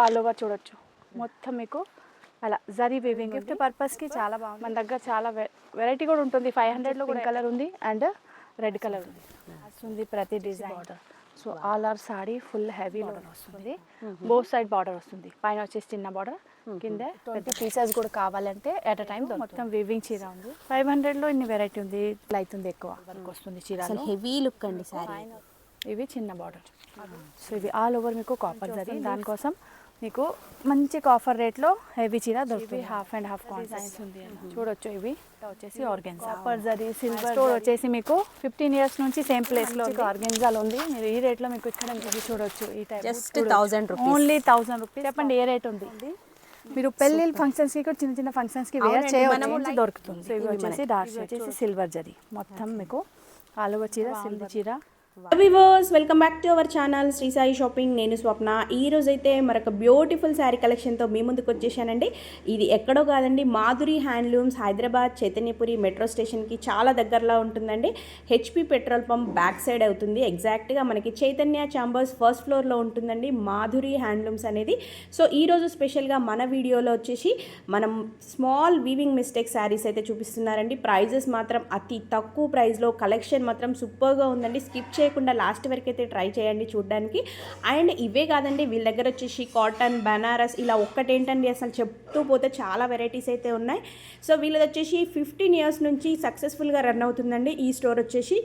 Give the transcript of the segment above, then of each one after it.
All over చూడొచ్చు మొత్తం మీకు అలా జరీ వీవింగ్ గిఫ్ట్ పర్పస్కి చాలా బాగుంది. మన దగ్గర చాలా వెరైటీ కూడా ఉంటుంది. 500లో కూడా కలర్ ఉంది అండ్ రెడ్ కలర్ ఉంది. వస్తుంది ప్రతి design border. So all are sari full heavy border వస్తుంది. బోత్ సైడ్ బార్డర్ వస్తుంది. పైన వచ్చేసి చిన్న బార్డర్, కింద 20 పీసెస్ కూడా కావాలంటే ఎట్ అ టైం మొత్తం వీవింగ్ చీర ఉంది. 500లో ఇన్ని వెరైటీ ఉంది. అవుతుంది ఎక్కువ వర్క్ వస్తుంది చీర. హెవీ లుక్ అండి సారీ. ఇవి చిన్న బార్డర్. సో ఇవి ఆల్ ఓవర్ మీకు కాపర్ జరీ. దానికోసం మీకు మంచి కాఫర్ రేట్లో హెవీ చీర దొరుకుతుంది. హాఫ్ అండ్ హాఫ్ కాన్సెప్ట్స్ ఉంది చూడొచ్చు. ఇవి వచ్చేసి organza, copper zari, silver. Store వచ్చేసి మీకు 15 ఇయర్స్ నుంచి సేమ్ ప్లేస్ లో ఆర్గెన్జాలో ఉంది. మీరు ఈ రేట్లో మీకు ఇక్కడ ఇది చూడొచ్చు. ఈ type just 1000 rupees, only 1000 rupees. చెప్పండి ఏ రేట్ ఉంది? మీరు పెళ్లి ఫంక్షన్స్ కి కూడా చిన్న చిన్న ఫంక్షన్స్ కి వేర్ చేయవచ్చు, దొరుకుతుంది. సో ఇవి వచ్చేసి డార్క్ వచ్చేసి సిల్వర్ జరీ. మొత్తం మీకు ఆల్ ఓవర్ చీర, సిల్వర్ చీర. Viewers, welcome back to our channel Sri Sai shopping. నేను స్వప్న. ఈ రోజు అయితే మరొక బ్యూటిఫుల్ శారీ కలెక్షన్తో మీ ముందుకు వచ్చేసానండి. ఇది ఎక్కడో కాదండి, మాధురి హ్యాండ్లూమ్స్, హైదరాబాద్ చైతన్యపురి మెట్రో స్టేషన్కి చాలా దగ్గరలో ఉంటుందండి. HP petrol pump back side అవుతుంది. ఎగ్జాక్ట్గా మనకి చైతన్య ఛాంబర్స్ ఫస్ట్ ఫ్లోర్లో ఉంటుందండి మాధురి హ్యాండ్లూమ్స్ అనేది. సో ఈరోజు స్పెషల్గా మన వీడియోలో వచ్చేసి మనం స్మాల్ వీవింగ్ మిస్టేక్ శారీస్ అయితే చూపిస్తున్నారండి. ప్రైజెస్ మాత్రం అతి తక్కువ ప్రైస్లో, కలెక్షన్ మాత్రం సూపర్గా ఉందండి. స్కిప్ చేయకుండా లాస్ట్ వరకు అయితే ట్రై చేయండి చూడడానికి. అండ్ ఇవే కాదండి, వీళ్ళ దగ్గర వచ్చేసి కాటన్, బనారస్ ఇలా ఒక్కటేంటండి అసలు చెప్తూ పోతే చాలా వెరైటీస్ అయితే ఉన్నాయి. సో వీళ్ళది వచ్చేసి 15 ఇయర్స్ నుంచి సక్సెస్ఫుల్గా రన్ అవుతుందండి ఈ స్టోర్ వచ్చేసి.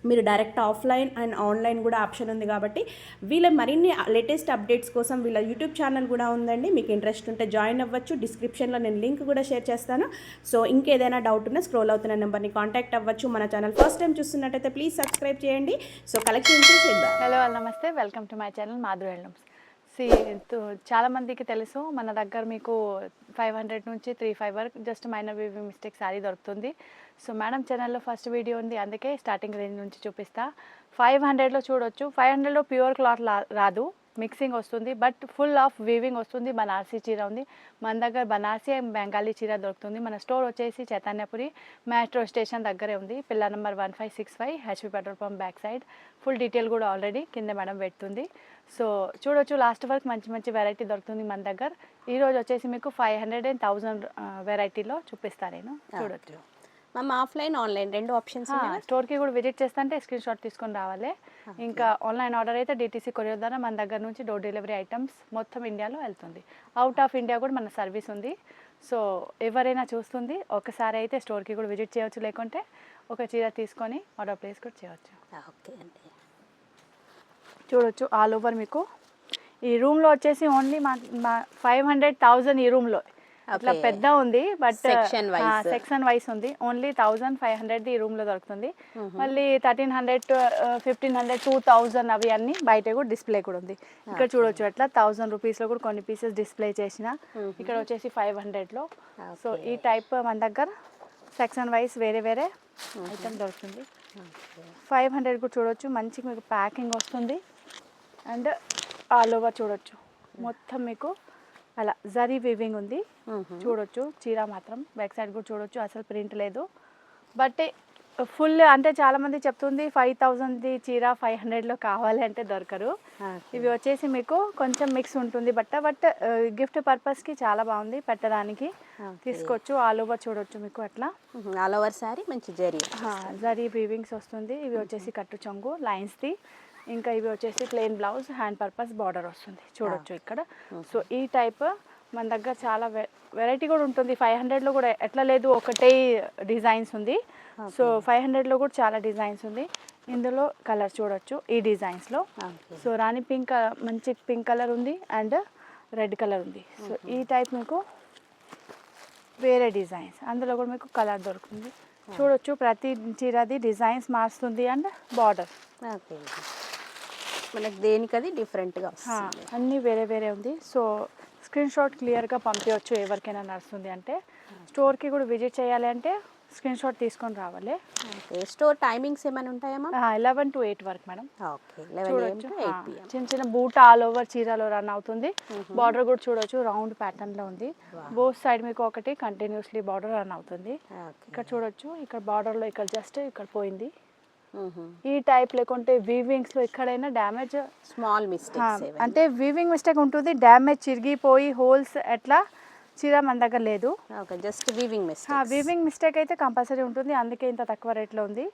మీరు డైరెక్ట్ ఆఫ్లైన్ అండ్ ఆన్లైన్ కూడా ఆప్షన్ ఉంది కాబట్టి వీళ్ళ మరిన్ని లేటెస్ట్ అప్డేట్స్ కోసం వీళ్ళ యూట్యూబ్ ఛానల్ కూడా ఉందండి. మీకు ఇంట్రెస్ట్ ఉంటే జాయిన్ అవ్వచ్చు. డిస్క్రిప్షన్లో నేను లింక్ కూడా షేర్ చేస్తాను. సో ఇంకేదైనా డౌట్ ఉన్నా స్క్రోల్ అవుతున్న నెంబర్ని కాంటాక్ట్ అవ్వచ్చు. మన ఛానల్ ఫస్ట్ టైం చూస్తున్నట్టయితే ప్లీజ్ సబ్స్క్రైబ్ చేయండి. సో కలెక్షన్ చేద్దాం. హలో, నమస్తే, welcome to my channel Madhuri handlooms. చాలామందికి తెలుసు మన దగ్గర మీకు 500 నుంచి 35 వరకు just minor weaving mistake sari దొరుకుతుంది. సో మేడం ఛానల్లో ఫస్ట్ వీడియో ఉంది, అందుకే స్టార్టింగ్ రేంజ్ నుంచి చూపిస్తా. 500లో చూడొచ్చు. 500లో ప్యూర్ క్లాత్ రాదు, మిక్సింగ్ వస్తుంది, బట్ ఫుల్ ఆఫ్ వీవింగ్ వస్తుంది. బనారసీ చీర ఉంది మన దగ్గర. బనారసీ బెంగాలీ చీర దొరుకుతుంది. మన స్టోర్ వచ్చేసి చైతన్యపురి మెట్రో స్టేషన్ దగ్గరే ఉంది. Pillar number 1565, HP petrol pump back side. Full detail కూడా ఆల్రెడీ కింద మేడం పెడుతుంది. సో చూడొచ్చు, లాస్ట్ వరకు మంచి మంచి వెరైటీ దొరుకుతుంది మన దగ్గర. ఈరోజు వచ్చేసి మీకు 500 and 1000 వెరైటీలో చూపిస్తాను నేను. చూడొచ్చు. మ్యామ్ ఆఫ్లైన్ ఆన్లైన్ రెండు ఆప్షన్స్. స్టోర్కి కూడా విజిట్ చేస్తుంటే స్క్రీన్ షాట్ తీసుకొని రావాలి. ఇంకా ఆన్లైన్ ఆర్డర్ అయితే డిటీసీ కొరియర్ ద్వారా మన దగ్గర నుంచి డోర్ డెలివరీ ఐటమ్స్ మొత్తం ఇండియాలో వెళ్తుంది. అవుట్ ఆఫ్ ఇండియా కూడా మన సర్వీస్ ఉంది. సో ఎవరైనా చూస్తుంది ఒకసారి అయితే స్టోర్కి కూడా విజిట్ చేయవచ్చు, లేకుంటే ఒక చీర తీసుకొని ఆర్డర్ ప్లేస్ కూడా చేయవచ్చు. ఓకే అండి. చూడొచ్చు ఆల్ ఓవర్ మీకు. ఈ రూమ్లో వచ్చేసి ఓన్లీ మా 500,000 ఈ రూమ్లో అట్లా పెద్ద ఉంది, బట్ సెక్షన్ వైస్ ఉంది. ఓన్లీ 1500 ఈ రూమ్లో దొరుకుతుంది. మళ్ళీ 1300, 1500, 2000 అవి అన్నీ బయట కూడా డిస్ప్లే కూడా ఉంది. ఇక్కడ చూడొచ్చు అట్లా 1000 రూపీస్లో కూడా కొన్ని పీసెస్ డిస్ప్లే చేసిన. ఇక్కడ వచ్చేసి 500లో. సో ఈ టైప్ మన దగ్గర సెక్షన్ వైస్ వేరే వేరే ఐటమ్ దొరుకుతుంది. 500 కూడా చూడొచ్చు. మంచి మీకు ప్యాకింగ్ వస్తుంది. అండ్ ఆల్ ఓవర్ చూడొచ్చు మొత్తం మీకు అలా జరీ వీవింగ్ ఉంది. చూడొచ్చు చీర మాత్రం బ్యాక్ సైడ్ కూడా చూడొచ్చు, అసలు ప్రింట్ లేదు. బట్ ఫుల్ అంటే చాలా మంది చెప్తుంది 5000 చీర 500లో కావాలి అంటే దొరకరు. ఇవి వచ్చేసి మీకు కొంచెం మిక్స్ ఉంటుంది బట్ గిఫ్ట్ పర్పస్కి చాలా బాగుంది, పెట్టడానికి తీసుకోవచ్చు. ఆల్ ఓవర్ చూడొచ్చు మీకు అట్లా ఆల్ ఓవర్ సారీ మంచి జరీ వీవింగ్స్ వస్తుంది. ఇవి వచ్చేసి కట్టు చొంగు లైన్స్ది. ఇంకా ఇవి వచ్చేసి plain blouse, hand purpose border వస్తుంది. చూడొచ్చు ఇక్కడ. సో ఈ టైప్ మన దగ్గర చాలా వెరైటీ కూడా ఉంటుంది. 500లో కూడా ఎట్లా లేదు, ఒకటే డిజైన్స్ ఉంది. సో 500లో కూడా చాలా డిజైన్స్ ఉంది. ఇందులో కలర్ చూడొచ్చు ఈ డిజైన్స్లో. సో రాణి పింక్, మంచి పింక్ కలర్ ఉంది అండ్ రెడ్ కలర్ ఉంది. సో ఈ టైప్ మీకు వేరే డిజైన్స్, అందులో కూడా మీకు కలర్ దొరుకుతుంది. చూడొచ్చు ప్రతి చీరది డిజైన్స్ మారుస్తుంది అండ్ బార్డర్ మనకి దేనికది డిఫరెంట్గా అన్నీ వేరే వేరే ఉంది. సో స్క్రీన్ షాట్ క్లియర్గా పంపించవచ్చు ఎవరికైనా నడుస్తుంది అంటే. స్టోర్కి కూడా విజిట్ చేయాలి అంటే స్క్రీన్ షాట్ తీసుకొని రావాలి. స్టోర్ టైమింగ్స్ ఏమైనా ఉంటాయమ్మా? 11 to 8 వరకు మేడం. చూడొచ్చు చిన్న చిన్న బూట్ ఆల్ ఓవర్ చీరలో రన్ అవుతుంది. బార్డర్ కూడా చూడొచ్చు రౌండ్ ప్యాటర్న్లో ఉంది. బోత్ సైడ్ మీకు ఒకటి కంటిన్యూస్లీ బార్డర్ రన్ అవుతుంది. ఇక్కడ చూడొచ్చు, ఇక్కడ బార్డర్లో ఇక్కడ జస్ట్ ఇక్కడ పోయింది. ఈ టైప్ లేకుంటే వీవింగ్స్లో ఎక్కడైనా డ్యామేజ్ స్మాల్ మిస్టేక్స్ అంటే వీవింగ్ మిస్టేక్ ఉంటుంది, డ్యామేజ్ చిరిగిపోయి హోల్స్ ఎట్లా చీర మన దగ్గర లేదు. Okay, just weaving mistake. Weaving mistake అయితే కంపల్సరీ ఉంటుంది, అందుకే ఇంత తక్కువ రేట్లో ఉంది.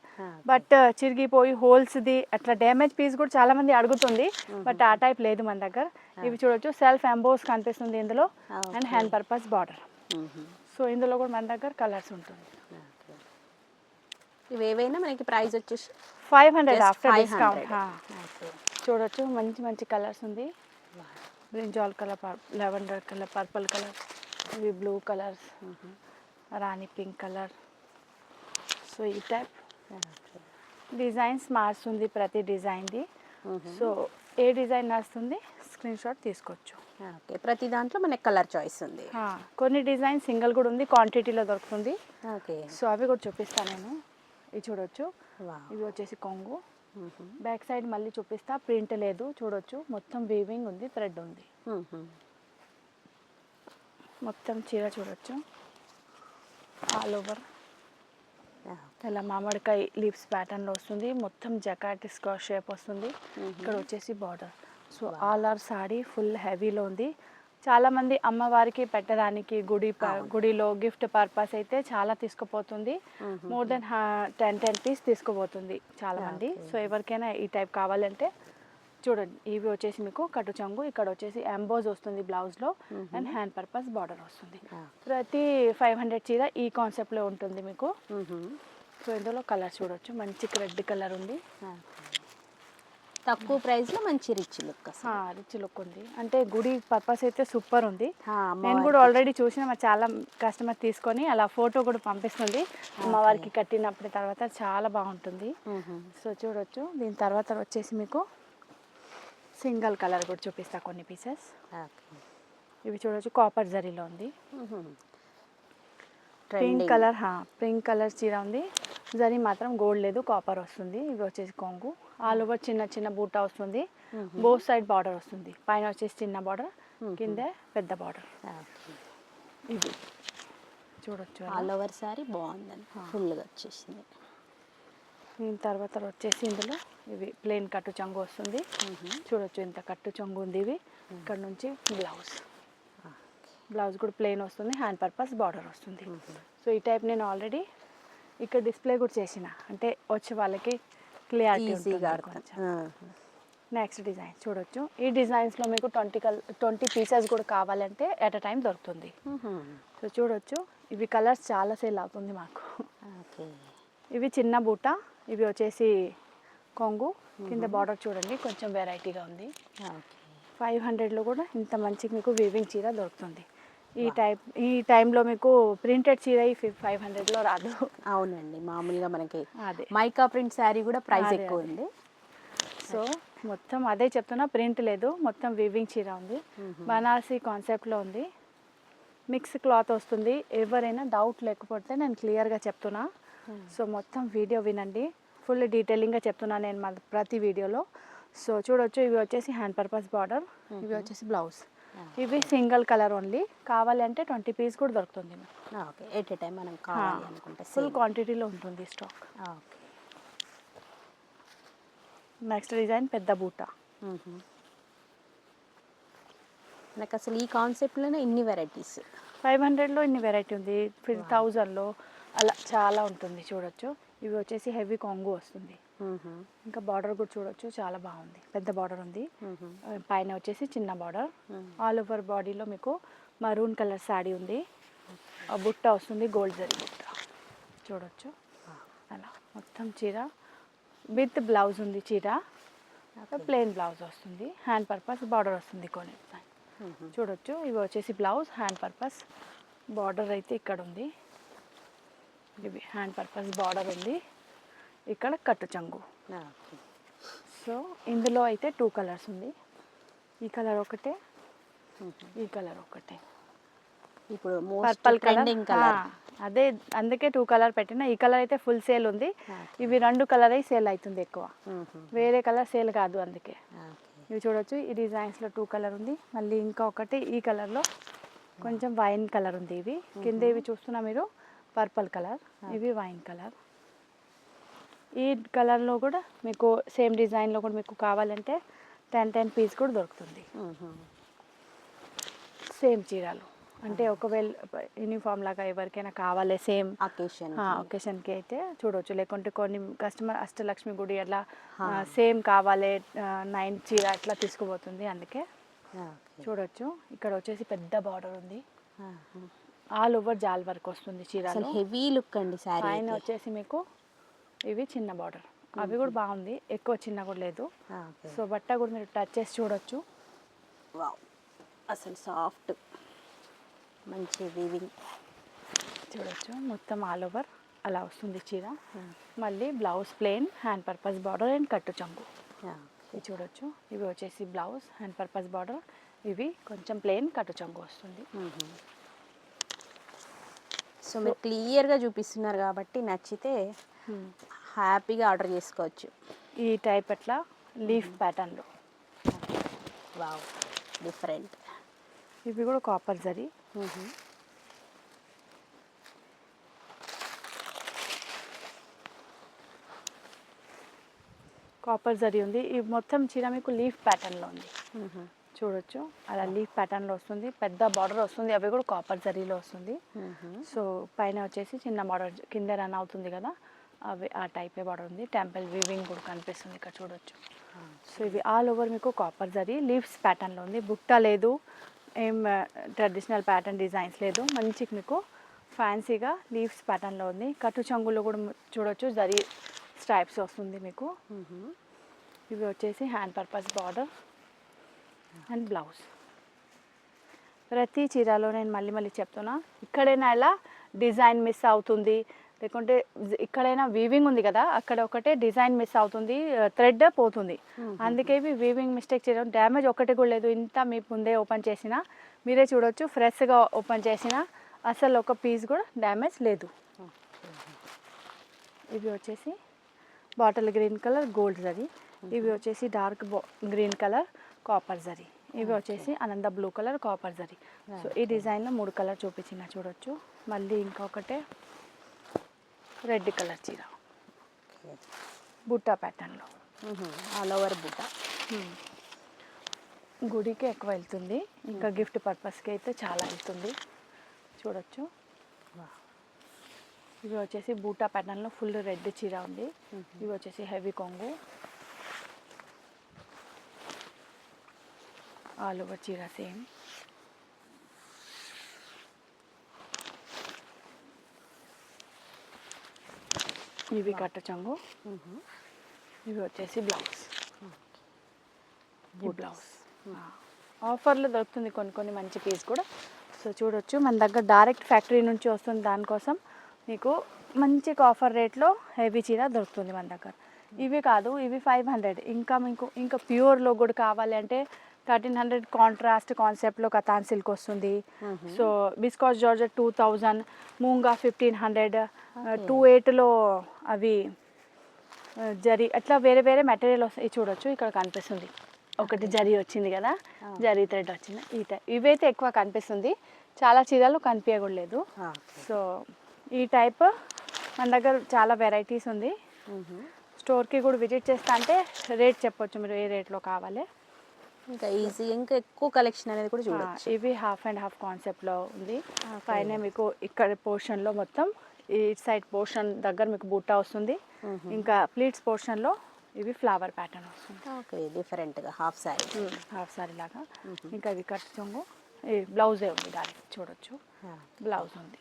బట్ చిరిగిపోయి హోల్స్ది అట్లా డ్యామేజ్ పీస్ కూడా చాలా మంది అడుగుతుంది, బట్ ఆ టైప్ లేదు మన దగ్గర. ఇవి చూడొచ్చు, సెల్ఫ్ ఎంబోస్ కనిపిస్తుంది ఇందులో, and hand purpose border. So ఇందులో కూడా మన దగ్గర కలర్స్ ఉంటుంది. ఇవి ఏవైనా మనకి ప్రైస్ వచ్చేసి 500 ఆఫ్టర్ డిస్కౌంట్. చూడొచ్చు, మంచి మంచి కలర్స్ ఉంది. Brinjal colour, lavender colour, purple colour, ఇవి బ్లూ కలర్స్, రాణి పింక్ కలర్. సో ఈ టైప్ డిజైన్స్ మారుతుంది ప్రతి డిజైన్ది. సో ఏ డిజైన్ నడుస్తుంది స్క్రీన్ షాట్ తీసుకోవచ్చు. ఓకే, ప్రతి దాంట్లో మనకి కలర్ చాయిస్ ఉంది. కొన్ని డిజైన్ సింగిల్ కూడా ఉంది, క్వాంటిటీలో దొరుకుతుంది. ఓకే, సో అవి కూడా చూపిస్తాను నేను. ఇవి చూడొచ్చు, ఇవి వచ్చేసి కొంగు. బ్యాక్ సైడ్ మళ్ళీ చూపిస్తా, ప్రింట్ లేదు. చూడొచ్చు, మొత్తం వీవింగ్ ఉంది, థ్రెడ్ ఉంది. మొత్తం చీర చూడొచ్చు, ఆల్ ఓవర్ ఇలా మామిడికాయ లీవ్స్ ప్యాటర్న్లో వస్తుంది. మొత్తం జకాట్ స్క్వేర్ షేప్ వస్తుంది. ఇక్కడ వచ్చేసి border. So all are sari full హెవీలో ఉంది. చాలామంది అమ్మవారికి పెట్టడానికి గుడిలో గిఫ్ట్ పర్పస్ అయితే చాలా తీసుకుపోతుంది. మోర్ దెన్ 10 పీస్ తీసుకుపోతుంది చాలామంది. సో ఎవరికైనా ఈ టైప్ కావాలంటే చూడండి, ఇవి వచ్చేసి మీకు కట్టు చంగు, ఇక్కడ వచ్చేసి ఎంబోజ్ వస్తుంది బ్లౌజ్లో, అండ్ హ్యాండ్ పర్పస్ బార్డర్ వస్తుంది. ప్రతి 500 చీర ఈ కాన్సెప్ట్లో ఉంటుంది మీకు. సో ఇందులో కలర్ చూడొచ్చు, మంచి రెడ్ కలర్ ఉంది. తక్కువ ప్రైస్లో మంచి రిచ్ లుక్. రిచ్ లుక్ ఉంది, అంటే గుడి పర్పస్ అయితే సూపర్ ఉంది. నేను కూడా ఆల్రెడీ చూసిన, మా చాలా కస్టమర్ తీసుకొని అలా ఫోటో కూడా పంపిస్తుంది అమ్మవారికి కట్టినప్పుడు. తర్వాత చాలా బాగుంటుంది. సో చూడొచ్చు, దీని తర్వాత వచ్చేసి మీకు సింగిల్ కలర్ కూడా చూపిస్తా కొన్ని పీసెస్. ఇవి చూడొచ్చు, కాపర్ జరీలో ఉంది. పింక్ కలర్ చీర ఉంది, జరీ మాత్రం గోల్డ్ లేదు, కాపర్ వస్తుంది. ఇవి వచ్చేసి కొంగు, ఆల్ ఓవర్ చిన్న చిన్న బూటా వస్తుంది. బోత్ సైడ్ బార్డర్ వస్తుంది, పైన వచ్చేసి చిన్న బార్డర్, కింద పెద్ద బార్డర్. ఇది చూడొచ్చు, ఆల్ ఓవర్ సారీ బాగుందండి, ఫుల్గా వచ్చేసింది. దీని తర్వాత వచ్చేసి ఇందులో ఇవి ప్లెయిన్ కట్టు చంగు వస్తుంది. చూడొచ్చు, ఇంత కట్టు చంగు ఉంది. ఇవి ఇక్కడ నుంచి బ్లౌజ్ కూడా ప్లెయిన్ వస్తుంది, హ్యాండ్ పర్పస్ బార్డర్ వస్తుంది. సో ఈ టైప్ నేను ఆల్రెడీ ఇక్కడ డిస్ప్లే కూడా చేసిన, అంటే వచ్చే వాళ్ళకి క్లియారిటీ. నెక్స్ట్ డిజైన్ చూడొచ్చు, ఈ డిజైన్స్లో మీకు 20 పీసెస్ కూడా కావాలంటే ఎట్ అ టైం దొరుకుతుంది. సో చూడొచ్చు, ఇవి కలర్స్ చాలా సేల్ అవుతుంది మాకు. ఇవి చిన్న బూట, ఇవి వచ్చేసి కొంగు, కింద బార్డర్ చూడండి కొంచెం వెరైటీగా ఉంది. 500లో కూడా ఇంత మంచి మీకు వీవింగ్ చీర దొరుకుతుంది. ఈ టైంలో మీకు ప్రింటెడ్ చీర 500లో రాదు. అవునండి, మామూలుగా మనకి అదే మైకా ప్రింట్ శారీ కూడా ప్రైస్ ఎక్కువ ఉంది. సో మొత్తం అదే చెప్తున్నా, ప్రింట్ లేదు, మొత్తం వీవింగ్ చీర ఉంది. బనారసీ కాన్సెప్ట్లో ఉంది, మిక్స్ క్లాత్ వస్తుంది. ఎవరైనా డౌట్ లేకపోతే నేను క్లియర్గా చెప్తున్నా. సో మొత్తం వీడియో వినండి, ఫుల్ డీటెయిలింగ్గా చెప్తున్నాను నేను ప్రతి వీడియోలో. సో చూడొచ్చు, ఇవి వచ్చేసి హ్యాండ్ పర్పస్ బార్డర్, ఇవి వచ్చేసి బ్లౌజ్. ఇవి సింగిల్ కలర్ ఓన్లీ, కావాలంటే 20 పీస్ కూడా దొరుకుతుంది. ఓకే, ఎట్ ఏ టైం మనం కావాలి అనుకుంటే ఫుల్ క్వాంటిటీలో ఉంటుంది స్టాక్. ఓకే, నెక్స్ట్ డిజైన్ పెద్ద బూట. నాకు అసలు ఈ కాన్సెప్ట్లోనే ఇన్ని వెరైటీస్. 500లో ఇన్ని వెరైటీ ఉంది, 1000లో అలా చాలా ఉంటుంది. చూడొచ్చు, ఇవి వచ్చేసి హెవీ కాంగో వస్తుంది. ఇంకా బార్డర్ కూడా చూడొచ్చు, చాలా బాగుంది, పెద్ద బార్డర్ ఉంది. పైన వచ్చేసి చిన్న బార్డర్. ఆల్ ఓవర్ బాడీలో మీకు మరూన్ కలర్ శారీ ఉంది, బుట్ట వస్తుంది, గోల్డ్ జరీ బుట్ట. చూడొచ్చు, అలా మొత్తం చీర విత్ బ్లౌజ్ ఉంది. చీర ప్లెయిన్ బ్లౌజ్ వస్తుంది, హ్యాండ్ పర్పస్ బార్డర్ వస్తుంది కొన్ని. చూడొచ్చు, ఇవి వచ్చేసి బ్లౌజ్, హ్యాండ్ పర్పస్ బార్డర్ అయితే ఇక్కడ ఉంది. ఇవి హ్యాండ్ పర్పస్ బార్డర్ ఉంది, ఇక్కడ కట్టు చంగు. సో ఇందులో అయితే 2 కలర్స్ ఉంది, ఈ కలర్ ఒకటే, ఈ కలర్ ఒకటే. ఇప్పుడు పర్పుల్ కలర్, అదే అందుకే 2 కలర్ పెట్టిన. ఈ కలర్ అయితే ఫుల్ సేల్ ఉంది, ఇవి 2 కలర్ అయి సేల్ అవుతుంది ఎక్కువ, వేరే కలర్ సేల్ కాదు అందుకే. ఇవి చూడొచ్చు, ఈ డిజైన్స్లో 2 కలర్ ఉంది. మళ్ళీ ఇంకా ఒకటి ఈ కలర్లో కొంచెం వైన్ కలర్ ఉంది. ఇవి కింద ఇవి చూస్తున్నా మీరు పర్పుల్ కలర్, ఇవి వైన్ కలర్. ఈ కలర్లో కూడా మీకు సేమ్ డిజైన్లో కూడా మీకు కావాలంటే 10 పీస్ కూడా దొరుకుతుంది. సేమ్ చీరలు అంటే ఒకవేళ యూనిఫామ్ లాగా ఎవరికైనా కావాలి సేమ్ ఒకేషన్కి అయితే చూడవచ్చు. లేకుంటే కొన్ని కస్టమర్ అష్టలక్ష్మి గుడి అట్లా సేమ్ కావాలి 9 చీర అట్లా తీసుకుపోతుంది. అందుకే చూడొచ్చు. ఇక్కడ వచ్చేసి పెద్ద బార్డర్ ఉంది, ఆల్ ఓవర్ జాల్ వర్క్ వస్తుంది చీరలో. హెవీ లుక్ అండి సారీ. పైన వచ్చేసి మీకు ఇవి చిన్న బార్డర్, అవి కూడా బాగుంది, ఎక్కువ చిన్న కూడా లేదు. సో బట్ట కూడా మీరు టచ్ చేసి చూడొచ్చు. వావ్, అసలు సాఫ్ట్ మంచి వీవింగ్ చూడొచ్చు. మొత్తం ఆల్ ఓవర్ అలా వస్తుంది చీర. మళ్ళీ blouse plain, hand purpose border and కట్టు చంగు. ఇవి చూడొచ్చు. ఇవి వచ్చేసి బ్లౌజ్ హ్యాండ్ పర్పస్ బార్డర్, ఇవి కొంచెం ప్లెయిన్ కట్టు చంగు వస్తుంది. సో మీరు క్లియర్గా చూపిస్తున్నారు కాబట్టి నచ్చితే హ్యాపీగా ఆర్డర్ చేసుకోవచ్చు. ఈ టైప్ అట్లా లీఫ్ ప్యాటర్న్లో. Wow, different. ఇవి కూడా కాపర్ జరీ. కాపర్ జరీ ఉంది. ఈ మొత్తం చీర మీకు లీఫ్ ప్యాటర్న్లో ఉంది. చూడొచ్చు, అలా లీఫ్ ప్యాటర్న్లో వస్తుంది, పెద్ద బార్డర్ వస్తుంది, అవి కూడా కాపర్ జరీలో వస్తుంది. సో పైన వచ్చేసి చిన్న బార్డర్ కింద రన్ అవుతుంది కదా, అవి ఆ టైపే బార్డర్ ఉంది. టెంపుల్ వీవింగ్ కూడా కనిపిస్తుంది ఇక్కడ చూడొచ్చు. సో ఇవి ఆల్ ఓవర్ మీకు కాపర్ జరీ లీవ్స్ ప్యాటర్న్లో ఉంది. బుట్ట లేదు, ఏం ట్రెడిషనల్ ప్యాటర్న్ డిజైన్స్ లేదు, మంచి మీకు ఫ్యాన్సీగా లీవ్స్ ప్యాటర్న్లో ఉంది. కట్టు చంగులో కూడా చూడొచ్చు, జరీ స్ట్రైప్స్ వస్తుంది మీకు. ఇవి వచ్చేసి hand purpose border and blouse. ప్రతి చీరలో నేను మళ్ళీ చెప్తున్నా, ఇక్కడైనా ఇలా డిజైన్ మిస్ అవుతుంది, లేకుంటే ఇక్కడైనా వీవింగ్ ఉంది కదా, అక్కడ ఒకటే డిజైన్ మిస్ అవుతుంది, థ్రెడ్ పోతుంది. అందుకే ఇవి వీవింగ్ మిస్టేక్ చేయడం, డ్యామేజ్ ఒకటి కూడా లేదు. ఇంత మీ ముందే ఓపెన్ చేసినా మీరే చూడొచ్చు, ఫ్రెష్గా ఓపెన్ చేసినా అసలు ఒక పీస్ కూడా డ్యామేజ్ లేదు. ఇవి వచ్చేసి bottle green colour gold zari, ఇవి వచ్చేసి dark green colour copper zari, ఇవి వచ్చేసి అనంత blue colour copper zari. So ఈ డిజైన్లో 3 కలర్ చూపించిన చూడొచ్చు. మళ్ళీ ఇంకొకటే రెడ్ కలర్ చీర బుట్ట ప్యాటర్న్లో, ఆల్ ఓవర్ బుట్ట. గుడికి ఎక్కువ వెళ్తుంది, ఇంకా గిఫ్ట్ పర్పస్కి అయితే చాలా వెళ్తుంది చూడొచ్చు. ఇవి వచ్చేసి బూటా ప్యాటర్న్లో ఫుల్ రెడ్ చీర ఉంది. ఇవి వచ్చేసి హెవీ కొంగు, ఆల్ ఓవర్ చీర సేమ్. ఇవి కట్ట చంగు, ఇవి వచ్చేసి బ్లౌజ్. బ్లౌజ్ ఆఫర్లో దొరుకుతుంది కొన్ని మంచి పీస్ కూడా. సో చూడొచ్చు, మన దగ్గర డైరెక్ట్ ఫ్యాక్టరీ నుంచి వస్తుంది, దానికోసం మీకు మంచి ఆఫర్ రేట్లో హెవీ చీర దొరుకుతుంది మన దగ్గర. ఇవి కాదు, ఇవి 500. ఇంకా మీకు ఇంకా ప్యూర్లో కూడా కావాలి అంటే 1300 కాంట్రాస్ట్ కాన్సెప్ట్లో కతాన్ సిల్క్ వస్తుంది. సో బిస్కాస్ జార్జెట్ 2000, మూంగా 1500, 28లో అవి జరీ, అట్లా వేరే మెటీరియల్ వస్తాయి. చూడొచ్చు, ఇక్కడ కనిపిస్తుంది ఒకటి జరీ వచ్చింది కదా, జరీ థ్రెడ్ వచ్చింది. ఇవైతే ఎక్కువ కనిపిస్తుంది, చాలా చీరలు కనిపించకూడలేదు. సో ఈ టైప్ మన దగ్గర చాలా వెరైటీస్ ఉంది. స్టోర్కి కూడా విజిట్ చేస్తా అంటే రేట్ చెప్పొచ్చు మీరు, ఏ రేట్లో కావాలి. ఇంకా ఈజీ, ఇంకా ఎక్కువ కలెక్షన్ అనేది కూడా చూడొచ్చు. ఇవి హాఫ్ అండ్ హాఫ్ కాన్సెప్ట్లో ఉంది. పైన మీకు ఇక్కడ పోర్షన్లో మొత్తం ఈ సైడ్ పోర్షన్ దగ్గర మీకు బూటా వస్తుంది, ఇంకా ప్లీట్స్ పోర్షన్లో ఇవి ఫ్లవర్ ప్యాటర్న్ వస్తుంది. ఓకే, డిఫరెంట్గా హాఫ్ సారీ లాగా. ఇంకా ఇవి కట్ చొంగు, ఈ బ్లౌజే ఉంది దానికి చూడొచ్చు, బ్లౌజ్ ఉంది.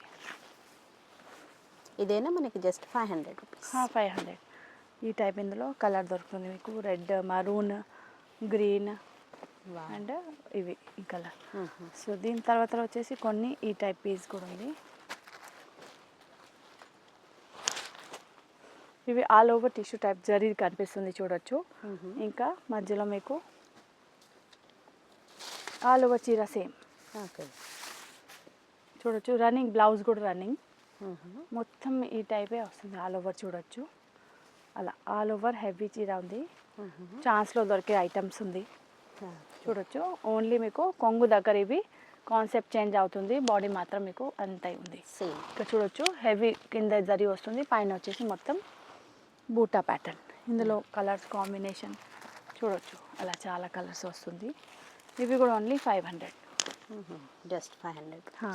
ఇదేనా మనకి జస్ట్ 500 రూపీస్. 500. ఈ టైప్ ఇందులో కలర్ దొరుకుతుంది మీకు, రెడ్, మరూన్, గ్రీన్ అండ్ ఇవి ఈ కలర్. సో దీని తర్వాత వచ్చేసి కొన్ని ఈ టైప్ పీస్ కూడా ఉంది. ఇవి all over tissue type zari కనిపిస్తుంది చూడొచ్చు. ఇంకా మధ్యలో మీకు ఆల్ ఓవర్ చీర సేమ్ చూడొచ్చు. రన్నింగ్ బ్లౌజ్ కూడా రన్నింగ్, మొత్తం ఈ టైపే వస్తుంది ఆల్ ఓవర్ చూడొచ్చు. అలా ఆల్ ఓవర్ హెవీ చీర ఉంది, ఛాన్స్లో దొరికే ఐటమ్స్ ఉంది చూడొచ్చు. ఓన్లీ మీకు కొంగు దగ్గర ఇవి కాన్సెప్ట్ చేంజ్ అవుతుంది, బాడీ మాత్రం మీకు అంతే ఉంది సేమ్. ఇక్కడ చూడొచ్చు, హెవీ కింద జరీ వస్తుంది, పైన వచ్చేసి మొత్తం బూటా ప్యాటర్న్. ఇందులో కలర్స్ కాంబినేషన్ చూడొచ్చు, అలా చాలా కలర్స్ వస్తుంది. ఇవి కూడా ఓన్లీ 500. జస్ట్ 500.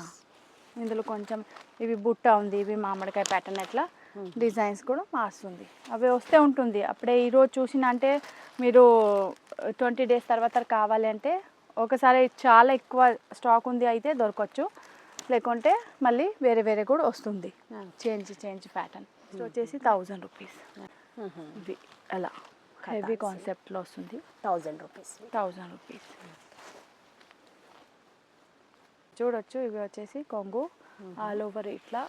ఇందులో కొంచెం ఇవి బుట్ట ఉంది, ఇవి మామిడికాయ ప్యాటర్న్, అట్లా డిజైన్స్ కూడా మారుస్తుంది. అవి వస్తే ఉంటుంది అప్పుడే. ఈరోజు చూసిన అంటే మీరు 20 days తర్వాత కావాలి అంటే ఒకసారి చాలా ఎక్కువ స్టాక్ ఉంది అయితే దొరకవచ్చు, లేకుంటే మళ్ళీ వేరే వేరే కూడా వస్తుంది. చేంజ్ ప్యాటర్న్ వచ్చేసి 1000 రూపీస్. ఇవి అలా హెవీ కాన్సెప్ట్లో వస్తుంది. 1000 రూపీస్. 1000 రూపీస్ చూడొచ్చు. ఇవి వచ్చేసి కొంగు ఆల్ ఓవర్ ఇట్లా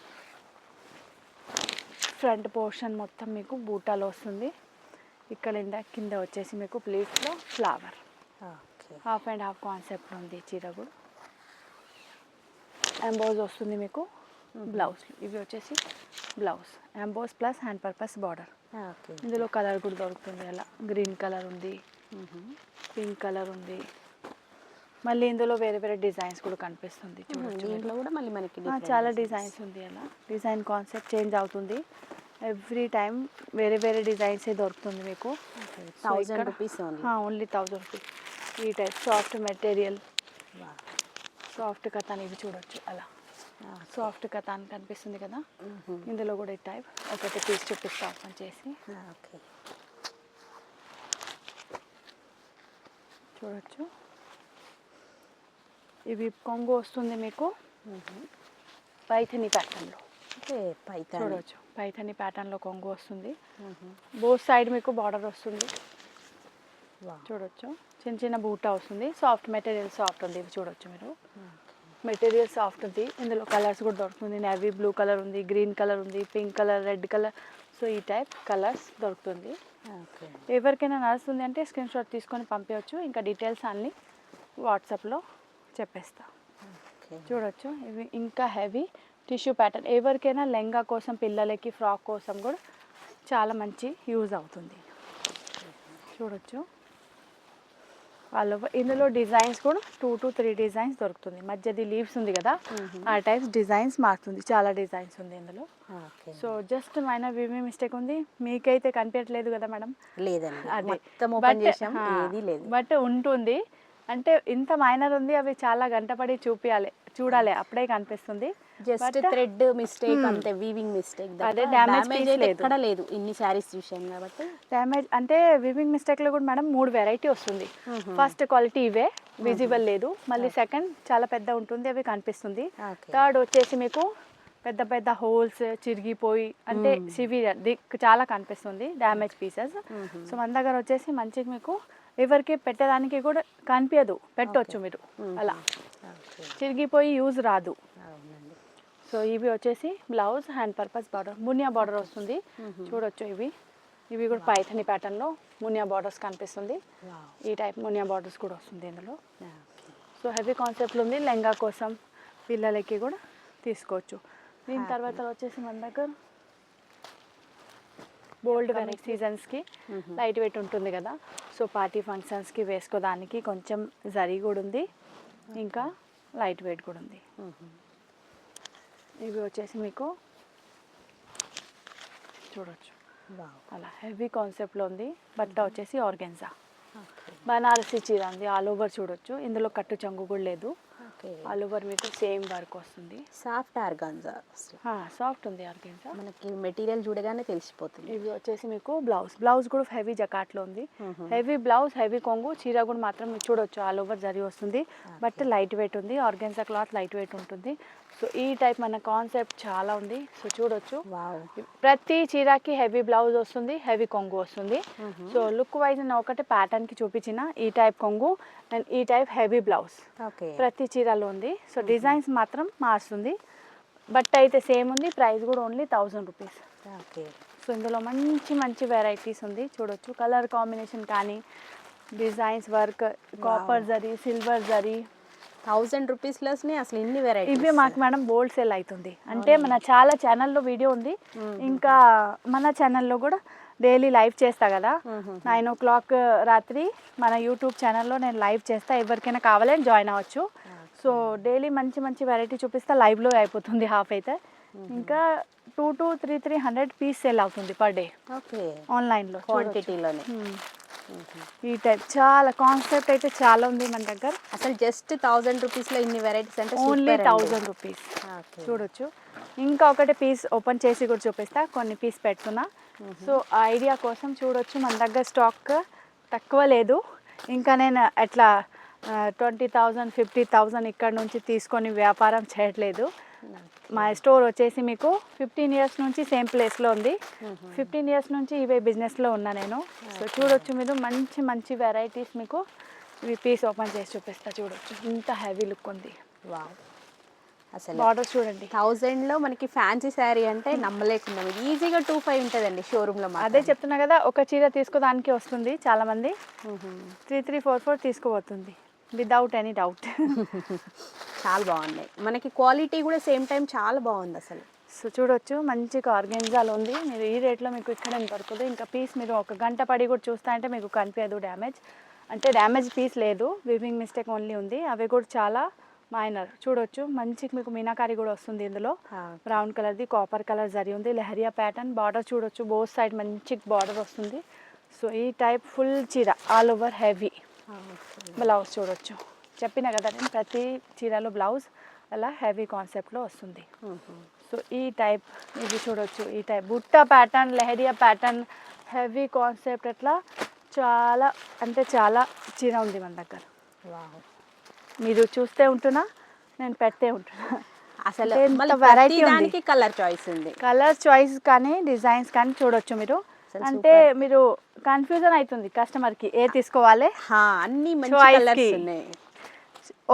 ఫ్రంట్ పోర్షన్ మొత్తం మీకు బూటాలో వస్తుంది. ఇక్కడ కింద వచ్చేసి మీకు ప్లీట్స్లో flower, half and half concept ఉంది. చీర కూడా ఎంబోజ్ వస్తుంది మీకు బ్లౌజ్. ఇవి వచ్చేసి blouse emboss plus hand purpose border. ఇందులో కలర్ కూడా దొరుకుతుంది. అలా గ్రీన్ కలర్ ఉంది, పింక్ కలర్ ఉంది, మళ్ళీ ఇందులో వేరే వేరే డిజైన్స్ కూడా కనిపిస్తుంది. చూడొచ్చు, దీంట్లో కూడా మళ్ళీ మనకి చాలా డిజైన్స్ ఉంది. అలా డిజైన్ కాన్సెప్ట్ చేంజ్ అవుతుంది ఎవ్రీ టైం, వేరే వేరే డిజైన్సే దొరుకుతుంది మీకు. 1000 రూపీస్ ఓన్లీ 1000 రూపీస్. ఈ type soft material, soft katan. ఇవి చూడొచ్చు, అలా సాఫ్ట్ కథాన్ కనిపిస్తుంది కదా. ఇందులో కూడా ఈ టైప్ ఒకటి పీస్ చూపిస్తా ఓపెన్ చేసి. చూడొచ్చు, ఇవి కొంగు వస్తుంది మీకు పైథని ప్యాటర్న్లో. చూడొచ్చు, పైథని ప్యాటర్న్లో కొంగు వస్తుంది. బోత్ సైడ్ మీకు బార్డర్ వస్తుంది. చూడొచ్చు, చిన్న చిన్న బూటా వస్తుంది. సాఫ్ట్ మెటీరియల్, సాఫ్ట్ ఉంది. ఇవి చూడొచ్చు మీరు, మెటీరియల్ సాఫ్ట్ ఉంది. ఇందులో కలర్స్ కూడా దొరుకుతుంది. నేవీ బ్లూ కలర్ ఉంది, గ్రీన్ కలర్ ఉంది, pink colour, red colour. So ఈ టైప్ కలర్స్ దొరుకుతుంది. ఎవరికైనా నడుస్తుంది అంటే స్క్రీన్ షాట్ తీసుకొని పంపించవచ్చు. ఇంకా డీటెయిల్స్ అన్నీ వాట్సాప్లో చెప్పేస్తా. చూడొచ్చు, ఇవి ఇంకా హెవీ టిష్యూ ప్యాటర్న్. ఎవరికైనా లెంగా కోసం, పిల్లలకి ఫ్రాక్ కోసం కూడా చాలా మంచి యూజ్ అవుతుంది. చూడొచ్చు, వాళ్ళు ఇందులో డిజైన్స్ కూడా 2 to 3 డిజైన్స్ దొరుకుతుంది. మధ్యది లీవ్స్ ఉంది కదా, ఆ టైప్స్ డిజైన్స్ మారుతుంది. చాలా డిజైన్స్ ఉంది ఇందులో. సో జస్ట్ మైనర్ వివి మిస్టేక్ ఉంది. మీకైతే కనిపించట్లేదు కదా మేడం? లేదండి, అదే బట్ ఉంటుంది. అంటే ఇంత మైనర్ ఉంది, అవి చాలా గంటపడి చూడాలి, అప్పుడే కనిపిస్తుంది. జస్ట్ థ్రెడ్ మిస్టేక్ అంతే, వీవింగ్ మిస్టేక్. అదే డ్యామేజ్ ఎక్కడ లేదు, ఇన్ని శారీస్ చూసాను కాబట్టి. డ్యామేజ్ అంటే వీవింగ్ మిస్టేక్ లో కూడా మేడం 3 వెరైటీ వస్తుంది. ఫస్ట్ క్వాలిటీ ఇవే విజిబుల్ లేదు, మళ్ళీ సెకండ్ చాలా పెద్ద ఉంటుంది, అవి కనిపిస్తుంది. థర్డ్ వచ్చేసి మీకు పెద్ద పెద్ద హోల్స్ చిరిగిపోయి, అంటే సివియర్ చాలా కనిపిస్తుంది, డ్యామేజ్ పీసెస్. సో మన దగ్గర వచ్చేసి మంచిగా మీకు ఎవరికి పెట్టడానికి కూడా కనిపించదు, పెట్టవచ్చు మీరు. అలా చిరిగిపోయి యూజ్ రాదు. సో ఇవి వచ్చేసి blouse, hand purpose border, Muniya border వస్తుంది. చూడొచ్చు, ఇవి కూడా పైథని ప్యాటర్న్లో మునియా బార్డర్స్ కనిపిస్తుంది. ఈ టైప్ మునియా బార్డర్స్ కూడా వస్తుంది ఇందులో. సో హెవీ కాన్సెప్ట్లు ఉంది. లెంగా కోసం, పిల్లలకి కూడా తీసుకోవచ్చు. దీని తర్వాత వచ్చేసి మన దగ్గర బోల్డ్ వెరైటీ సీజన్స్కి లైట్ వెయిట్ ఉంటుంది కదా. సో పార్టీ ఫంక్షన్స్కి వేసుకోవడానికి కొంచెం జరీ కూడా ఉంది, ఇంకా లైట్ వెయిట్ కూడా ఉంది. ఇవి వచ్చేసి మీకు చూడొచ్చు, అలా హెవీ కాన్సెప్ట్లో ఉంది. బట్ట వచ్చేసి ఆర్గెన్జా, బనారసి చీర ఉంది. ఆల్ ఓవర్ చూడొచ్చు, ఇందులో కట్టు చంగు కూడా లేదు. ఆల్ ఓవర్ మీకు సేమ్ వర్క్ వస్తుంది. సాఫ్ట్ ఆర్గాన్జా, సాఫ్ట్ ఉంది ఆర్గాన్జా, మనకి మెటీరియల్ చూడగానే తెలిసిపోతుంది. ఇవి వచ్చేసి మీకు బ్లౌజ్ కూడా హెవీ జకాట్లో ఉంది. హెవీ బ్లౌజ్, హెవీ కొంగు. చీర కూడా మాత్రం మీరు చూడొచ్చు, ఆల్ ఓవర్ జరీ వస్తుంది. బట్ లైట్ వెయిట్ ఉంది, ఆర్గాన్జా క్లాత్ లైట్ వెయిట్ ఉంటుంది. సో ఈ టైప్ మన కాన్సెప్ట్ చాలా ఉంది. సో చూడొచ్చు, ప్రతి చీరకి హెవీ బ్లౌజ్ వస్తుంది, హెవీ కొంగు వస్తుంది. సో లుక్ వైజ్ నేను ఒకటి ప్యాటర్న్కి చూపించిన ఈ టైప్ కొంగు అండ్ ఈ టైప్ హెవీ బ్లౌజ్ ప్రతి చీరలో ఉంది. సో డిజైన్స్ మాత్రం మారుతుంది, బట్ అయితే సేమ్ ఉంది. ప్రైస్ కూడా ఓన్లీ 1000 రూపీస్. సో ఇందులో మంచి మంచి వెరైటీస్ ఉంది. చూడొచ్చు, కలర్ కాంబినేషన్ కానీ, designs, work, copper zari, silver zari. 1000 రూపీస్లోనే అసలు ఇన్ని వెరైటీ. ఇవే మాకు మేడం బోల్డ్ సేల్ అవుతుంది. అంటే మన చాలా ఛానల్లో వీడియో ఉంది, ఇంకా మన ఛానల్లో కూడా డైలీ లైవ్ చేస్తా కదా. 9 o'clock రాత్రి మన యూట్యూబ్ ఛానల్లో నేను లైవ్ చేస్తా. ఎవరికైనా కావాలని జాయిన్ అవ్వచ్చు. సో డైలీ మంచి మంచి వెరైటీ చూపిస్తా. లైవ్లో అయిపోతుంది హాఫ్ అయితే. ఇంకా 200-300 పీస్ సేల్ అవుతుంది పర్ డే ఓకే, ఆన్లైన్లో క్వాంటిటీలోనే. ఈ టైప్ చాలా కాన్సెప్ట్ అయితే చాలా ఉంది మన దగ్గర. అసలు జస్ట్ 1000 రూపీస్లో ఇన్ని వెరైటీస్ అంటే ఓన్లీ సూపర్ అండి. 1000 రూపీస్ ఓకే. చూడొచ్చు. ఇంకా ఒకటి పీస్ ఓపెన్ చేసి కూడా చూపిస్తా, కొన్ని పీస్ పెడుతున్నా. సో ఆ ఐడియా కోసం చూడొచ్చు, మన దగ్గర స్టాక్ తక్కువ లేదు. ఇంకా నేను అట్లా 20,000 50,000 ఇక్కడ నుంచి తీసుకొని వ్యాపారం చేయట్లేదు. మా స్టోర్ వచ్చేసి మీకు 15 ఇయర్స్ నుంచి సేమ్ ప్లేస్లో ఉంది. 15 ఇయర్స్ నుంచి ఇవే బిజినెస్లో ఉన్నా నేను. సో చూడొచ్చు మీరు, మంచి మంచి వెరైటీస్ మీకు ఇవి పీస్ ఓపెన్ చేసి చూపిస్తా. చూడొచ్చు ఇంత హెవీ లుక్ ఉంది. వావ్, అసలు బార్డర్ చూడండి. 1000లో మనకి ఫ్యాన్సీ శారీ అంటే నమ్మలేకున్నాం. ఈజీగా 2500 ఉంటుందండి షోరూంలో. అదే చెప్తున్నా కదా, ఒక చీర తీసుకోదానికి వస్తుంది చాలా మంది. 3344 తీసుకోబోతుంది వితౌట్ ఎనీ డౌట్. చాలా బాగున్నాయి. మనకి క్వాలిటీ కూడా సేమ్ టైం చాలా బాగుంది అసలు. సో చూడొచ్చు మంచి ఆర్గెన్జాలో ఉంది. మీరు ఈ రేట్లో మీకు ఇక్కడ దొరకదు. ఇంకా పీస్ మీరు ఒక గంట పడి కూడా చూస్తా అంటే మీకు కనిపించదు డ్యామేజ్. అంటే డ్యామేజ్ పీస్ లేదు, వీవింగ్ మిస్టేక్ ఓన్లీ ఉంది. అవి కూడా చాలా మైనర్. చూడొచ్చు మంచి మీకు మీనాకారి కూడా వస్తుంది ఇందులో. బ్రౌన్ కలర్ది కాపర్ కలర్ జరీ ఉంది. లెహరియా ప్యాటర్న్. బార్డర్ చూడొచ్చు, బోత్ సైడ్ మంచి బార్డర్ వస్తుంది. సో ఈ టైప్ ఫుల్ చీర ఆల్ ఓవర్ హెవీ. బ్లౌజ్ చూడొచ్చు, చెప్పిన కదా నేను ప్రతి చీరలో బ్లౌజ్ అలా హెవీ కాన్సెప్ట్లో వస్తుంది. సో ఈ టైప్ ఇది చూడొచ్చు, ఈ టైప్ బుట్ట pattern, leheriya pattern, heavy concept, అట్లా చాలా అంటే చాలా చీర ఉంది మన దగ్గర. మీరు చూస్తే ఉంటున్నా, నేను పెడితే ఉంటున్నా. అసలు వెరైటీ దానికి కలర్ చాయిస్ ఉంది. కలర్ చాయిస్ కానీ డిజైన్స్ కానీ చూడొచ్చు మీరు. అంటే మీరు కన్ఫ్యూజన్ అవుతుంది కస్టమర్కి ఏ తీసుకోవాలి. అన్ని మంచి కలర్స్ ఉన్నాయి.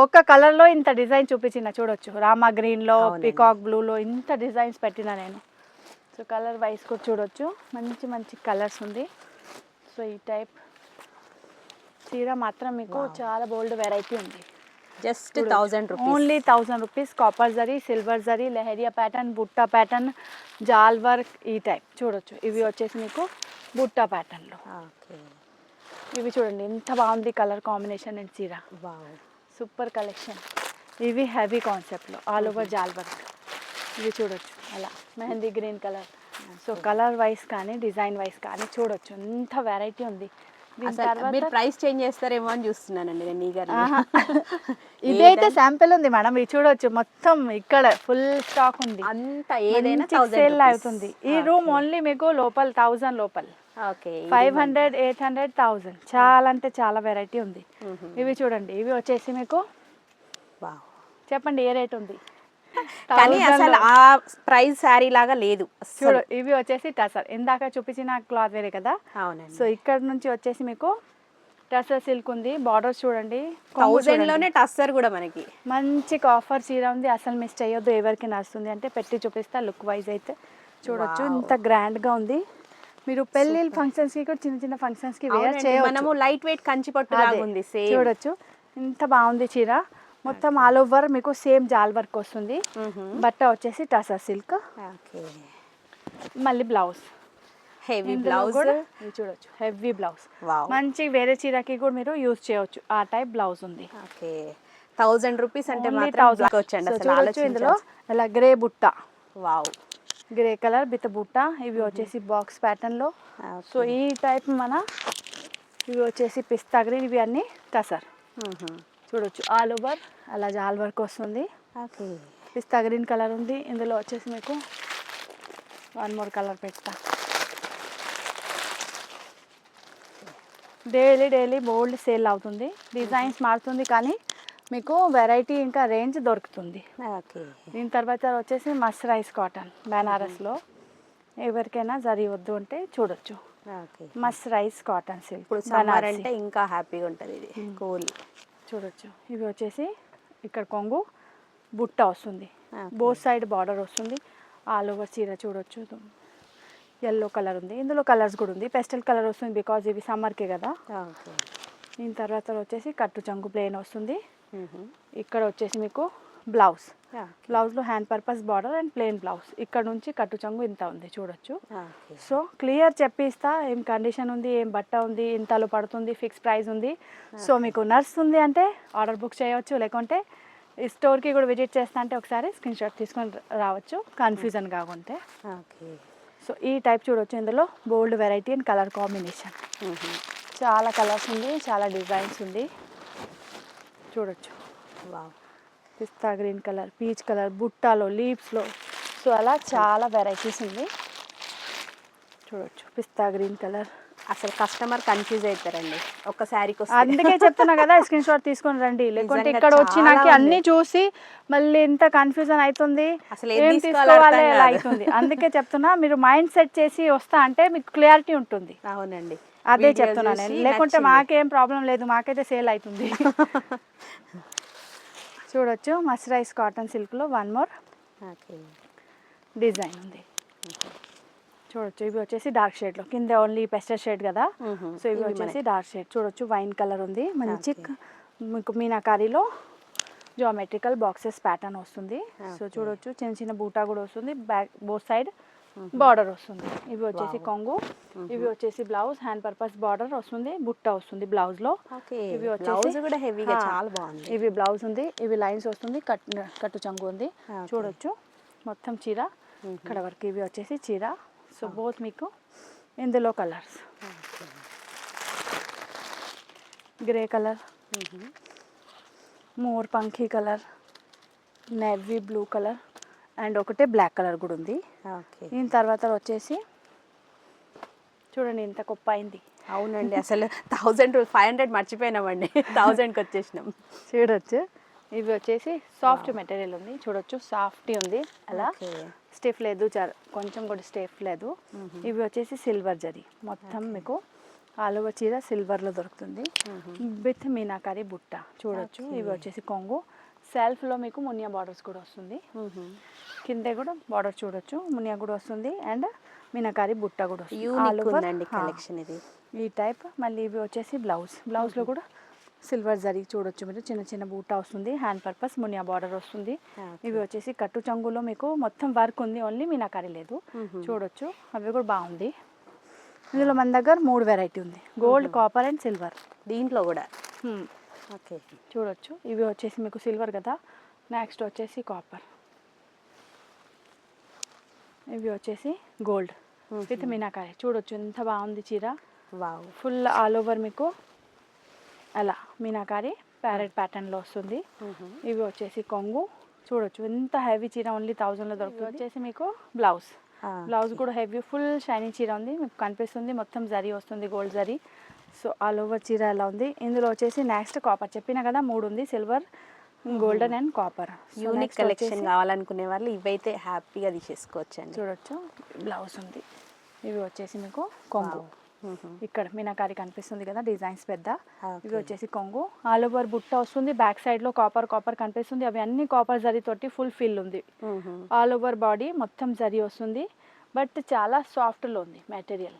ఒక కలర్లో ఇంత డిజైన్ చూపించిన చూడొచ్చు. రామా గ్రీన్లో, పికాక్ బ్లూలో ఇంత డిజైన్స్ పెట్టిన నేను. సో కలర్ వైస్ కూడా చూడొచ్చు, మంచి మంచి కలర్స్ ఉంది. సో ఈ టైప్ చీర మాత్రం మీకు చాలా బోల్డ్ వెరైటీ ఉంది. Just 1000 rupees, only 1000 rupees. Copper zari, silver zari, leheriya pattern, butta pattern, jaal work, ఈ టైప్ చూడొచ్చు. ఇవి వచ్చేసి మీకు బుట్టా ప్యాటర్న్లో. ఇవి చూడండి ఎంత బాగుంది కలర్ కాంబినేషన్ అండ్ చీర. Super collection. ఇవి హెవీ కాన్సెప్ట్లో ఆల్ ఓవర్ జాల్ వర్క్. ఇవి చూడొచ్చు అలా mehendi green colour. So colour wise కానీ డిజైన్ వైస్ కానీ చూడొచ్చు ఎంత వెరైటీ ఉంది. మీరు ప్రైస్ చేంజ్ చేస్తారేమో అని చూస్తున్నానండి నేను ఈగర్లీ. ఇదైతే శాంపిల్ ఉంది మేడం, ఇది చూడొచ్చు మొత్తం ఇక్కడ ఫుల్ స్టాక్ ఉంది. అంత ఏదైనా సేల్ అవుతుంది. ఈ రూమ్ ఓన్లీ మీకు లోపల 1000 లోపల. 500, 800, 1000 చాలా అంటే చాలా వెరైటీ ఉంది. ఇవి చూడండి, ఇవి వచ్చేసి మీకు చెప్పండి ఏ రేట్ ఉంది. కానీ అసలు ఆ ప్రైస్ శారీ లాగా లేదు. చూడు ఇవి వచ్చేసి టసర్, ఇందాక చూపించిన క్లాత్ వేరే కదా. అవునండి. సో ఇక్కడ నుంచి వచ్చేసి మీకు టసర్ సిల్క్ ఉంది. బార్డర్స్ చూడండి 1000లోనే టస్సర్ కూడా మనకి మంచి కాఫర్ చీర ఉంది. అసలు మిస్ చేయొద్దు, ఎవరికి నడుస్తుంది అంటే పెట్టి చూపిస్తా. లుక్ వైజ్ అయితే చూడొచ్చు ఇంత గ్రాండ్గా ఉంది. మీరు పెళ్లి ఫంక్షన్స్కి కూడా చిన్న చిన్న ఫంక్షన్స్కి వేర్ చేయవచ్చు. మనము లైట్ వెయిట్ కంచి పట్టు లాగా ఉంది సేమ్. చూడొచ్చు ఇంత బాగుంది చీర. మొత్తం ఆల్ ఓవర్ మీకు సేమ్ జాల్ వర్క్ వస్తుంది. బట్ట వచ్చేసి టసర్ సిల్క్. మళ్ళీ బ్లౌజ్ హెవీ బ్లౌజ్ కూడా చూడొచ్చు, హెవీ బ్లౌజ్. మంచి వేరే చీరకి కూడా మీరు యూజ్ చేయవచ్చు, ఆ టైప్ బ్లౌజ్ ఉంది. 1000 రూపీస్ అంటే మాత్రం ఇందులో అలా గ్రే బుట్ట, వావ్ గ్రే కలర్ విత్ బుట్ట. ఇవి వచ్చేసి బాక్స్ ప్యాటర్న్ లో. సో ఈ టైప్ ఇవి వచ్చేసి పిస్తా గ్రీన్, ఇవి అన్ని టసర్. చూడొచ్చు ఆల్ ఓవర్ అలా జాల్ వర్క్ వస్తుంది. పిస్తా గ్రీన్ కలర్ ఉంది. ఇందులో వచ్చేసి మీకు వన్ మోర్ కలర్ పెడతా. డైలీ బోల్డ్ సేల్ అవుతుంది. డిజైన్స్ మారుతుంది కానీ మీకు వెరైటీ ఇంకా రేంజ్ దొరుకుతుంది. దీని తర్వాత వచ్చేసి మస్రైజ్ కాటన్ బెనారస్లో. ఎవరికైనా జరీ వద్దు అంటే చూడొచ్చు. మస్రైజ్ కాటన్ సిల్క్. ఇప్పుడు సమ్మర్ అంటే ఇంకా హ్యాపీగా ఉంటుంది ఇది, కూల్. చూడొచ్చు ఇవి వచ్చేసి ఇక్కడ కొంగు బుట్ట వస్తుంది, బోత్ సైడ్ బార్డర్ వస్తుంది. ఆల్ ఓవర్ చీర చూడొచ్చు. ఎల్లో కలర్ ఉంది, ఇందులో కలర్స్ కూడా ఉంది. పెస్టల్ కలర్ వస్తుంది బికాజ్ ఇవి సమ్మర్కే కదా. దీని తర్వాత వచ్చేసి కట్టు చంగు ప్లెయిన్ వస్తుంది. ఇక్కడ వచ్చేసి మీకు బ్లౌజ్, బ్లౌజ్లో hand purpose border and plain blouse. ఇక్కడ నుంచి కట్టు చంగు ఇంత ఉంది చూడొచ్చు. సో క్లియర్ చెప్పిస్తా ఏం కండిషన్ ఉంది, ఏం బట్ట ఉంది, ఇంతలో పడుతుంది, ఫిక్స్ ప్రైస్ ఉంది. సో మీకు నడుస్తుంది అంటే ఆర్డర్ బుక్ చేయవచ్చు, లేకుంటే ఈ స్టోర్కి కూడా విజిట్ చేస్తా అంటే ఒకసారి స్క్రీన్ షాట్ తీసుకొని రావచ్చు కన్ఫ్యూజన్ కాకుంటే. ఓకే. సో ఈ టైప్ చూడొచ్చు, ఇందులో bold variety and colour combination. చాలా కలర్స్ ఉంది, చాలా డిజైన్స్ ఉంది చూడొచ్చు. Wow. Pista green colour, peach colour, బుట్టాలో, లీవ్స్లో, సో అలా చాలా వెరైటీస్ ఉంది చూడొచ్చు. పిస్తా గ్రీన్ కలర్, అసలు కస్టమర్ కన్ఫ్యూజ్ అవుతారండి ఒక శారీకి. అందుకే చెప్తున్నా కదా స్క్రీన్ షాట్ తీసుకొని రండి, లేకుంటే ఇక్కడ వచ్చి నాకు అన్ని చూసి మళ్ళీ ఇంత కన్ఫ్యూజన్ అవుతుంది, అసలు ఏం తీసుకోవాలి ఎలా అవుతుంది. అందుకే చెప్తున్నా, మీరు మైండ్ సెట్ చేసి వస్తా అంటే మీకు క్లారిటీ ఉంటుంది. అవునండి, అదే చెప్తున్నా నేను, లేకుంటే మాకేం ప్రాబ్లం లేదు, మాకైతే సేల్ అవుతుంది. చూడొచ్చు మస్టరైజ్ కాటన్ సిల్క్లో వన్ మోర్ డిజైన్ ఉంది చూడొచ్చు. ఇవి వచ్చేసి డార్క్ షేడ్లో, కింద ఓన్లీ పెస్టల్ షేడ్ కదా, సో ఇవి వచ్చేసి డార్క్ షేడ్ చూడొచ్చు. వైన్ కలర్ ఉంది, మంచి మీకు మీనాకారీలో జియోమెట్రికల్ బాక్సెస్ ప్యాటర్న్ వస్తుంది. సో చూడొచ్చు, చిన్న చిన్న బూటా కూడా వస్తుంది, బ్యాక్ బోత్ సైడ్ బార్డర్ వస్తుంది. ఇవి వచ్చేసి కొంగు, ఇవి వచ్చేసి బ్లౌజ్, హ్యాండ్ పర్పస్ బార్డర్ వస్తుంది, బుట్ట వస్తుంది బ్లౌజ్ లో. ఇవి వచ్చేసి కూడా హెవీగా చాలా బాగుంది. ఇవి బ్లౌజ్ ఉంది, ఇవి లైన్స్ వస్తుంది, కట్టు చంగు ఉంది చూడొచ్చు. మొత్తం చీర ఇక్కడ వరకు. ఇవి వచ్చేసి చీర. సో బోత్ మీకు ఇందులో కలర్స్, గ్రే కలర్, మోర్ పంఖీ కలర్, నేవీ బ్లూ కలర్ అండ్ ఒకటే బ్లాక్ కలర్ కూడా ఉంది. దీని తర్వాత వచ్చేసి చూడండి ఇంత కుప్ప అయింది. అవునండి, అసలు 1500 మర్చిపోయినామండి, 1000కి వచ్చేసినాం. చూడొచ్చు, ఇవి వచ్చేసి సాఫ్ట్ మెటీరియల్ ఉంది చూడొచ్చు, సాఫ్ట్ ఉంది, అలా స్టిఫ్ లేదు, కొంచెం కూడా స్టిఫ్ లేదు. ఇవి వచ్చేసి సిల్వర్ జరీ, మొత్తం మీకు ఆల్ ఓవర్ చీర సిల్వర్లో దొరుకుతుంది విత్ మీనాకారి బుట్ట చూడొచ్చు. ఇవి వచ్చేసి కొంగు, సెల్ఫ్లో మీకు మునియా బార్డర్స్ కూడా వస్తుంది, కింద కూడా బార్డర్ చూడొచ్చు, మునియా కూడా వస్తుంది అండ్ మీనాకారి బుట్ట కూడా వస్తుంది కలెక్షన్ ఇది ఈ టైప్. మళ్ళీ ఇవి వచ్చేసి బ్లౌజ్లో కూడా సిల్వర్ జరీ చూడొచ్చు మీరు, చిన్న చిన్న బూటా వస్తుంది, హ్యాండ్ పర్పస్ మునియా బార్డర్ వస్తుంది. ఇవి వచ్చేసి కట్టు చంగులో మీకు మొత్తం వర్క్ ఉంది, ఓన్లీ మీనాకారి లేదు చూడొచ్చు. అవి కూడా బాగుంది. ఇందులో మన దగ్గర 3 వెరైటీ ఉంది, గోల్డ్, కాపర్ అండ్ సిల్వర్. దీంట్లో కూడా ఓకే చూడొచ్చు. ఇవి వచ్చేసి మీకు సిల్వర్ కదా, నెక్స్ట్ వచ్చేసి కాపర్, ఇవి వచ్చేసి గోల్డ్ విత్ మీనాకారి చూడొచ్చు. ఎంత బాగుంది చీర, వావ్. ఫుల్ ఆల్ ఓవర్ మీకు అలా మీనాకారి ప్యారెట్ ప్యాటర్న్లో వస్తుంది. ఇవి వచ్చేసి కొంగు చూడొచ్చు, ఎంత హెవీ చీర, ఓన్లీ 1000లో దొరుకుతుంది. వచ్చేసి మీకు బ్లౌజ్ కూడా హెవీ ఫుల్ షైనీ చీర ఉంది, మీకు కనిపిస్తుంది, మొత్తం జరీ వస్తుంది, gold zari. So all over చీర ఎలా ఉంది. ఇందులో వచ్చేసి నెక్స్ట్ కాపర్ చెప్పిన కదా 3 ఉంది, silver, golden and copper. Unique collection కావాలనుకునే వాళ్ళు ఇవైతే హ్యాపీగా తీసేసుకోవచ్చు అండి. చూడొచ్చు బ్లౌజ్ ఉంది. ఇవి వచ్చేసి మీకు కొంగు, ఇక్కడ మీనాకారి కనిపిస్తుంది కదా, డిజైన్స్ పెద్ద. ఇవి వచ్చేసి కొంగు, ఆల్ ఓవర్ బుట్ట వస్తుంది, బ్యాక్ సైడ్ లో కాపర్ కనిపిస్తుంది. అవి అన్ని కాపర్ జరీ తోటి ఫుల్ ఫిల్ ఉంది. ఆల్ ఓవర్ బాడీ మొత్తం జరీ వస్తుంది, బట్ చాలా సాఫ్ట్ లో ఉంది మెటీరియల్.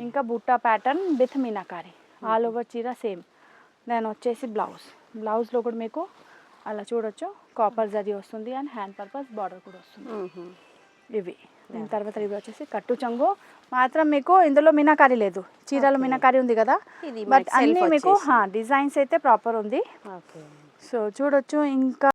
ఇంకా బుట్ట pattern with meenakari, all over చీర సేమ్. దెన్ వచ్చేసి బ్లౌజ్ లో కూడా మీకు అలా చూడొచ్చు, కాపర్ జరీ వస్తుంది అండ్ హ్యాండ్ పర్పస్ బార్డర్ కూడా వస్తుంది. ఇవి దీని తర్వాత ఇవి వచ్చేసి కట్టు చంగు మాత్రం మీకు, ఇందులో మీనాకారి లేదు, చీరలో మీనాకారి ఉంది కదా, బట్ అన్ని మీకు డిజైన్స్ అయితే ప్రాపర్ ఉంది. సో చూడొచ్చు. ఇంకా